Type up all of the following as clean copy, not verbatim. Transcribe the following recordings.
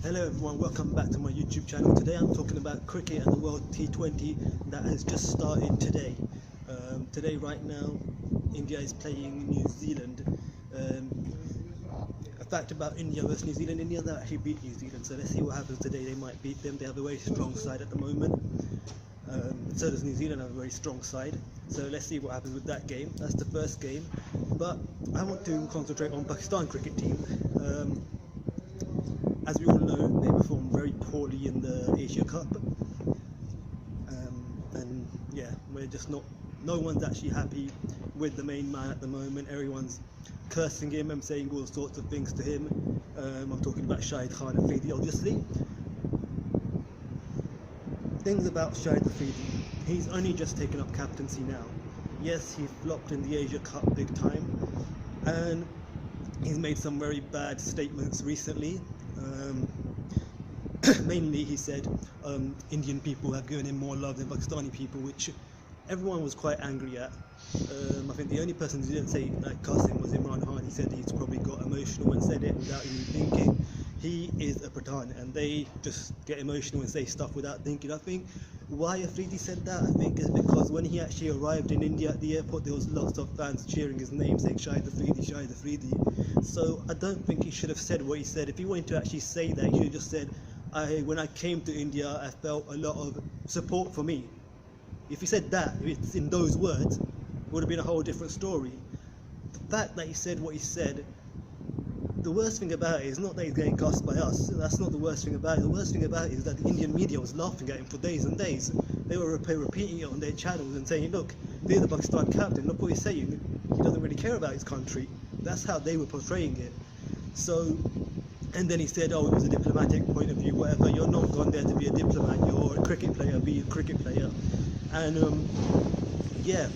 Hello everyone, welcome back to my YouTube channel. Today I'm talking about cricket and the World T20 that has just started today. Today right now India is playing New Zealand. A fact about India versus New Zealand, India that actually beat New Zealand, so let's see what happens today. They might beat them. They have a very strong side at the moment. So does New Zealand have a very strong side, so let's see what happens with that game. That's the first game, but I want to concentrate on Pakistan cricket team. As we all know, they performed very poorly in the Asia Cup, and yeah, we're just no one's actually happy with the main man at the moment. Everyone's cursing him and saying all sorts of things to him. I'm talking about Shahid Afridi, obviously. Things about Shahid Afridi: he's only just taken up captaincy now. Yes, he flopped in the Asia Cup big time, and he's made some very bad statements recently. Mainly he said Indian people have given him more love than Pakistani people, which everyone was quite angry at. I think the only person who didn't say like cussing was Imran Khan. He said he's probably got emotional and said it without even thinking. He is a Pathan and they just get emotional and say stuff without thinking. I think why Afridi said that, I think, is because when he actually arrived in India at the airport, there was lots of fans cheering his name, saying Shahid Afridi, Shahid Afridi. So I don't think he should have said what he said. If he wanted to actually say that, he should have just said, when I came to India, I felt a lot of support for me. If he said that, if it's in those words, it would have been a whole different story. The fact that he said what he said, the worst thing about it is not that he's getting cussed by us. That's not the worst thing about it. The worst thing about it is that the Indian media was laughing at him for days and days. They were repeating it on their channels and saying, look, there's the Pakistan captain, look what he's saying. He doesn't really care about his country. That's how they were portraying it. So, and then he said, oh, it was a diplomatic point of view, whatever. You're not gone there to be a diplomat. You're a cricket player, be a cricket player. And yeah.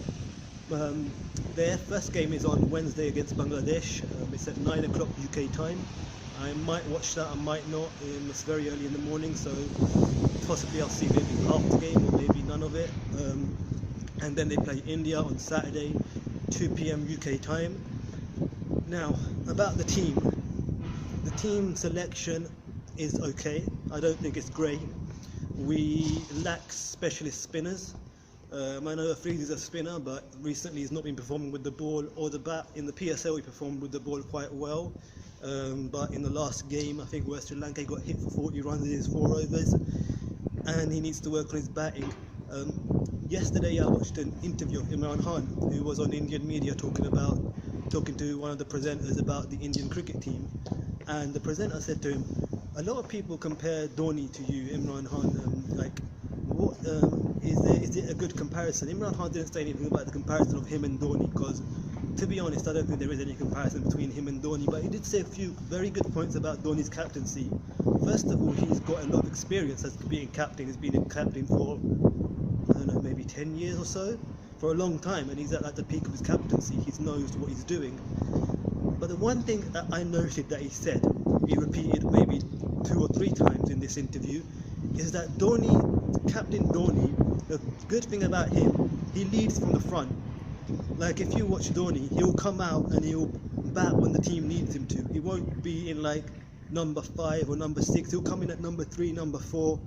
Their first game is on Wednesday against Bangladesh. It's at 9 o'clock UK time. I might watch that, I might not. It's very early in the morning, so possibly I'll see maybe half the game or maybe none of it. And then they play India on Saturday, 2 PM UK time. Now, about the team selection is okay. I don't think it's great. We lack specialist spinners. I know Afridi is a spinner, but recently he's not been performing with the ball or the bat. In the PSL he performed with the ball quite well, but in the last game I think West Sri Lanka got hit for 40 runs in his 4 overs, and he needs to work on his batting. Yesterday I watched an interview of Imran Khan, who was on Indian media talking to one of the presenters about the Indian cricket team, and the presenter said to him, a lot of people compare Dhoni to you, Imran Khan, is it a good comparison? Imran Khan didn't say anything about the comparison of him and Dhoni, because to be honest I don't think there is any comparison between him and Dhoni, but he did say a few very good points about Dhoni's captaincy. First of all, he's got a lot of experience as being captain. He's been a captain for, I don't know, maybe 10 years or so, for a long time, and he's at the peak of his captaincy. He knows what he's doing. But the one thing that I noted that he said, he repeated maybe 2 or 3 times in this interview, is that Captain Dhoni, the good thing about him, he leads from the front. Like if you watch Dhoni, he'll come out and he'll bat when the team needs him to. He won't be in like number 5 or number 6. He'll come in at number 3, number 4.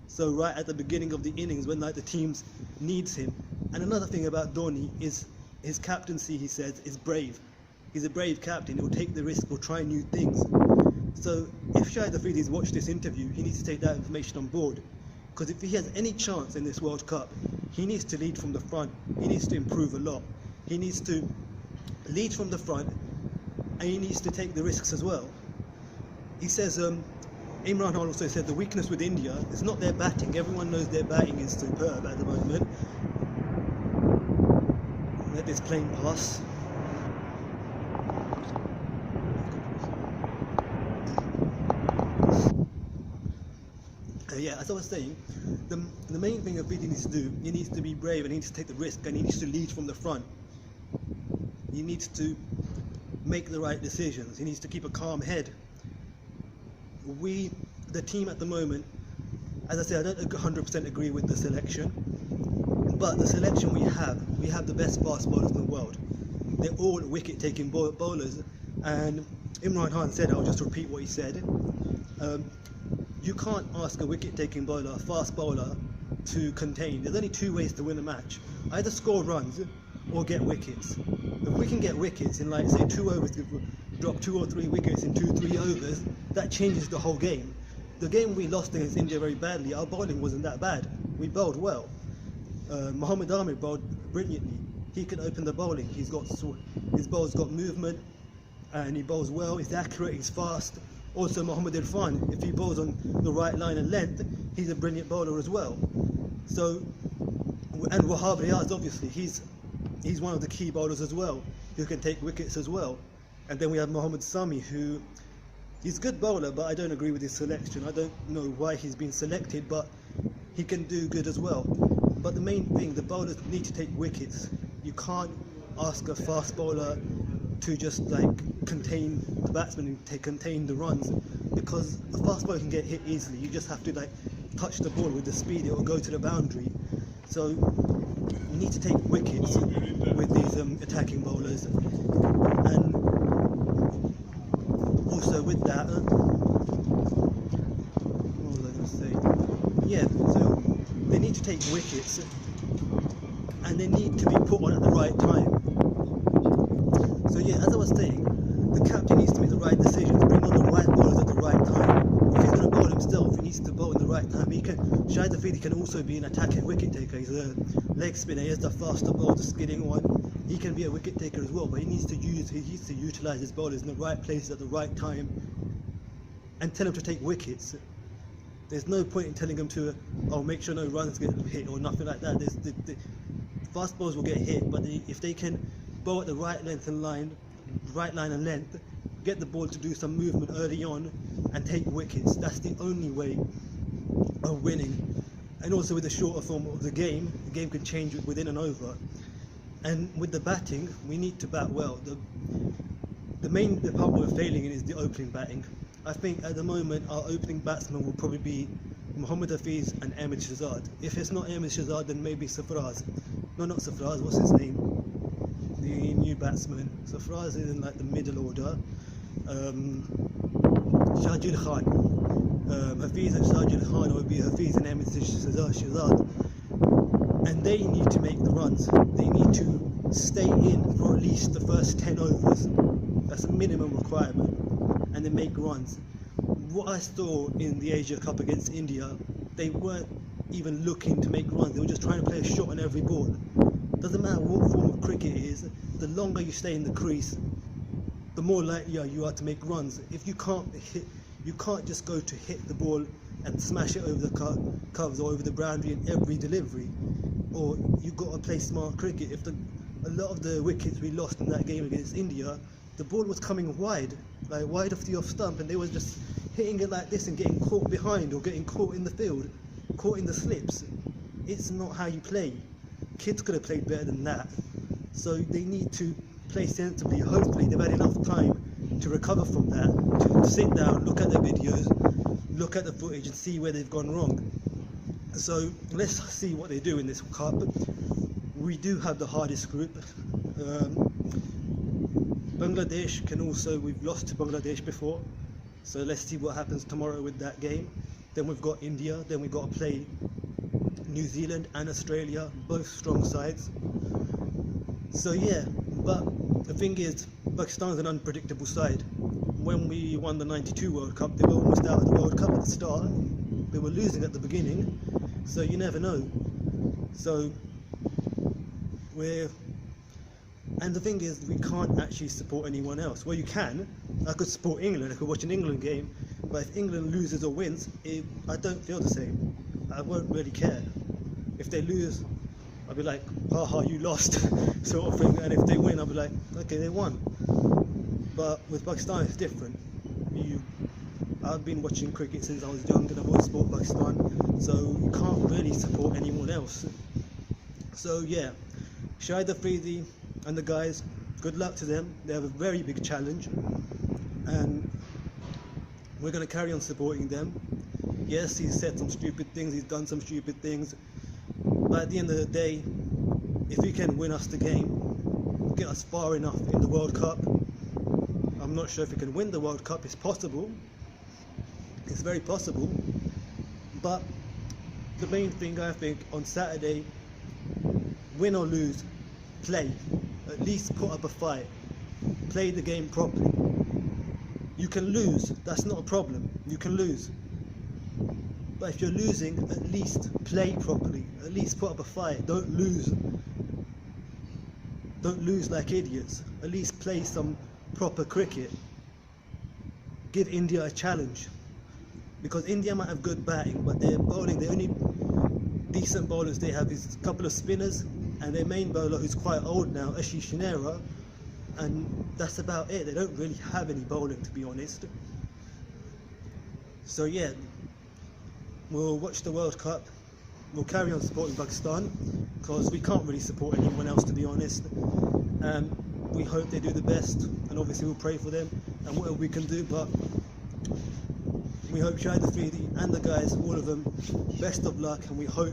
So right at the beginning of the innings when like the teams needs him. And another thing about Dhoni is his captaincy, he says, is brave. He's a brave captain. He'll take the risk, he'll try new things. So if Shahid Afridi's watched this interview, he needs to take that information on board. Because if he has any chance in this World Cup, he needs to lead from the front. He needs to improve a lot. He needs to lead from the front, and he needs to take the risks as well. He says, Imran Khan also said the weakness with India is not their batting. Everyone knows their batting is superb at the moment. Let this plane pass. Yeah, as I was saying, the main thing Afridi needs to do, he needs to be brave and he needs to take the risk and he needs to lead from the front. He needs to make the right decisions. He needs to keep a calm head. The team at the moment, as I say, I don't 100% agree with the selection, but the selection we have the best fast bowlers in the world. They're all wicket-taking bowlers, and Imran Khan said, I'll just repeat what he said, you can't ask a wicket-taking bowler, a fast bowler, to contain. There's only two ways to win a match: either score runs or get wickets. If we can get wickets in, like, say, 2 overs, drop 2 or 3 wickets in 2-3 overs, that changes the whole game. The game we lost against India very badly, our bowling wasn't that bad. We bowled well. Mohammad Amir bowled brilliantly. He can open the bowling. His bowl's got movement, and he bowls well. He's accurate. He's fast. Also, Mohammad Irfan, if he bowls on the right line and length, he's a brilliant bowler as well. So, and Wahab Riaz, obviously, he's one of the key bowlers as well, who can take wickets as well. And then we have Mohammad Sami, who he's a good bowler, but I don't agree with his selection. I don't know why he's been selected, but he can do good as well. But the main thing, the bowlers need to take wickets. You can't ask a fast bowler to just, like, contain the batsman and contain the runs, because a fast bowler can get hit easily. You just have to, like, touch the ball with the speed, it will go to the boundary. So you need to take wickets with these attacking bowlers. And also with that, what was I going to say? Yeah, so they need to take wickets, and they need to be put on at the right time. So yeah, as I was saying, the captain needs to make the right decisions, bring on the right bowlers at the right time. If he's going to bowl himself, he needs to bowl in the right time. Shahid Afridi can also be an attacking wicket taker. He's a leg spinner. He has the faster ball, the skidding one. He can be a wicket taker as well, but he needs to utilise his bowlers in the right places at the right time, and tell him to take wickets. There's no point in telling him to, make sure no runs get hit or nothing like that. The fast bowlers will get hit, but if they can bowl at the right line and length, get the ball to do some movement early on and take wickets, that's the only way of winning. And also, with the shorter form of the game can change within an over. And with the batting, we need to bat well. The main part we're failing in is the opening batting. I think at the moment our opening batsman will probably be Mohammad Hafiz and Ahmed Shahzad. If it's not Ahmed Shahzad, then maybe Sarfraz. No, not Sarfraz, what's his name? The new batsman. Sarfraz is in, like, the middle order. Shahid Khan. Hafiz and Shahid Khan, or be Hafiz and Ahmed Shahzad. And they need to make the runs. They need to stay in for at least the first 10 overs. That's a minimum requirement. And then make runs. What I saw in the Asia Cup against India, they weren't even looking to make runs. They were just trying to play a shot on every ball. Doesn't matter what form of cricket it is, the longer you stay in the crease, the more likely you are to make runs. If you can't just go to hit the ball and smash it over the covers or over the boundary in every delivery. Or you've got to play smart cricket. A lot of the wickets we lost in that game against India, the ball was coming wide of the off stump, and they were just hitting it like this and getting caught behind or getting caught in the field, caught in the slips. It's not how you play. Kids could have played better than that. So they need to play sensibly. Hopefully they've had enough time to recover from that, to sit down, look at their videos, look at the footage and see where they've gone wrong. So let's see what they do in this cup. We do have the hardest group. Bangladesh we've lost to Bangladesh before, so let's see what happens tomorrow with that game. Then we've got India, then we've got to play New Zealand and Australia, both strong sides. So yeah, but the thing is, Pakistan's an unpredictable side. When we won the '92 World Cup, they were almost out of the World Cup at the start. They were losing at the beginning, so you never know. So and the thing is, we can't actually support anyone else. Well, you can. I could support England. I could watch an England game, but if England loses or wins, I don't feel the same. I won't really care. If they lose, I'll be like, haha, you lost, sort of thing. And if they win, I'll be like, okay, they won. But with Pakistan, it's different. I've been watching cricket since I was young, and I've always supported Pakistan, so you can't really support anyone else. So yeah, Shahid Afridi and the guys, good luck to them. They have a very big challenge, and we're going to carry on supporting them. Yes, he's said some stupid things, he's done some stupid things, but at the end of the day, if he can win us the game, get us far enough in the World Cup, I'm not sure if he can win the World Cup. It's possible, It's very possible, but the main thing I think on Saturday, win or lose, play. At least put up a fight. Play the game properly. You can lose, that's not a problem. You can lose. But if you're losing, at least play properly. At least put up a fight. Don't lose. Don't lose like idiots. At least play some proper cricket. Give India a challenge. Because India might have good batting, but their bowling, the only decent bowlers they have is a couple of spinners and their main bowler, who's quite old now, Ashish Shinera, and that's about it. They don't really have any bowling, to be honest. So yeah, we'll watch the World Cup. We'll carry on supporting Pakistan because we can't really support anyone else, to be honest. We hope they do the best, and obviously we'll pray for them and whatever we can do. But we hope Shahid Afridi and the guys, all of them, best of luck, and we hope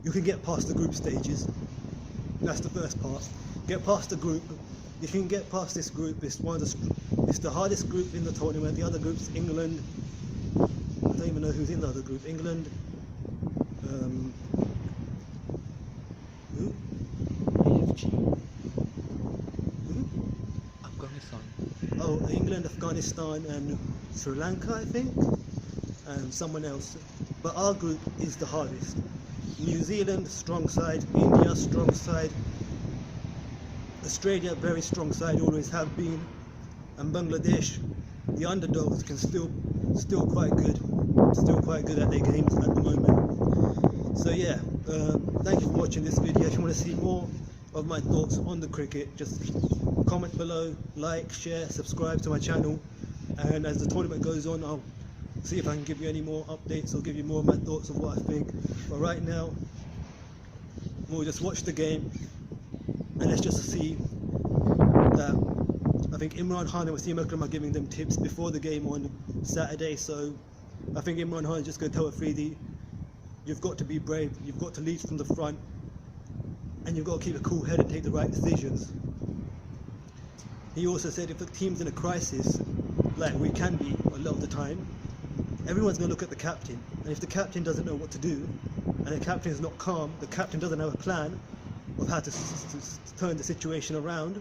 you can get past the group stages. That's the first part. Get past the group. If you can get past this group, it's the hardest group in the tournament. The other groups, England, I don't even know who's in the other group. England, who? Afghanistan. Oh, England, Afghanistan and Sri Lanka, I think, and someone else. But our group is the hardest. New Zealand, strong side. India, strong side. Australia, very strong side, always have been. And Bangladesh, the underdogs, can still quite good at their games at the moment. So yeah, thank you for watching this video. If you want to see more of my thoughts on the cricket, just comment below, like, share, subscribe to my channel, and as the tournament goes on, I'll see if I can give you any more updates or give you more of my thoughts of what I think. But right now, we'll just watch the game, and let's just see that I think Imran Khan and Wasim Akram are giving them tips before the game on Saturday. So I think Imran Khan is just going to tell Afridi, you've got to be brave, you've got to lead from the front, and you've got to keep a cool head and take the right decisions. He also said if the team's in a crisis, like we can be a lot of the time, everyone's going to look at the captain, and if the captain doesn't know what to do, and the captain is not calm, the captain doesn't have a plan of how to turn the situation around,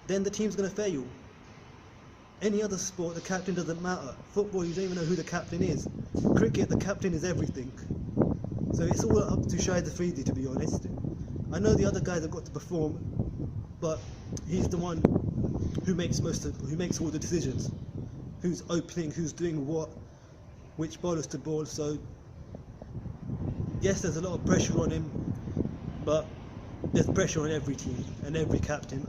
then the team's going to fail. Any other sport, the captain doesn't matter. Football, you don't even know who the captain is. Cricket, the captain is everything. So it's all up to Shahid Afridi, to be honest. I know the other guys have got to perform, but he's the one who makes all the decisions. Who's opening, who's doing what, which bowlers to bowl. So yes, there's a lot of pressure on him, but there's pressure on every team and every captain.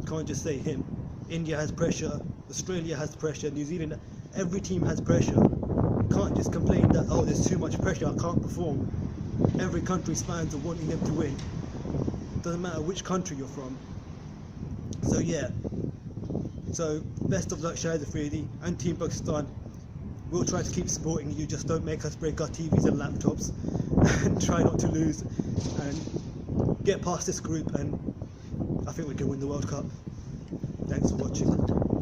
Can't just say him. India has pressure, Australia has pressure, New Zealand, every team has pressure. Can't just complain that, oh, there's too much pressure, I can't perform. Every country's fans are wanting them to win. Doesn't matter which country you're from. So yeah, so best of luck Shahid Afridi and Team Pakistan. We'll try to keep supporting you, just don't make us break our TVs and laptops, and try not to lose, and get past this group, and I think we can win the World Cup. Thanks for watching.